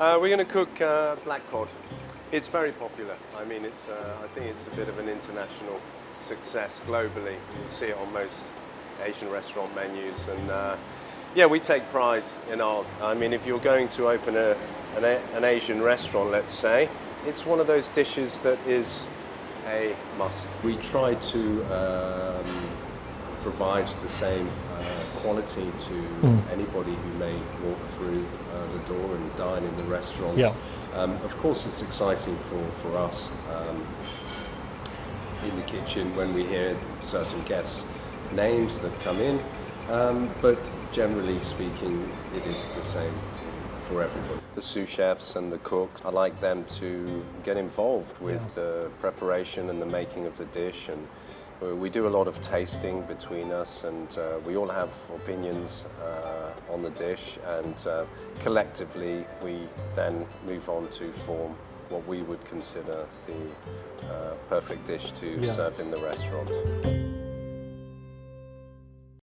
We're going to cook black cod. It's very popular. I mean, I think it's a bit of an international success globally. You see it on most Asian restaurant menus, and yeah, we take pride in ours. I mean, if you're going to open an Asian restaurant, let's say, it's one of those dishes that is a must. We try to provide the same quality to anybody who may walk through the door and dine in the restaurant. Yeah. Of course, it's exciting for us in the kitchen when we hear certain guests' names that come in, but generally speaking, it is the same for everybody. The sous chefs and the cooks, I like them to get involved with the preparation and the making of the dish, and we do a lot of tasting between us, and we all have opinions on the dish, and collectively we then move on to form what we would consider the perfect dish to serve in the restaurant.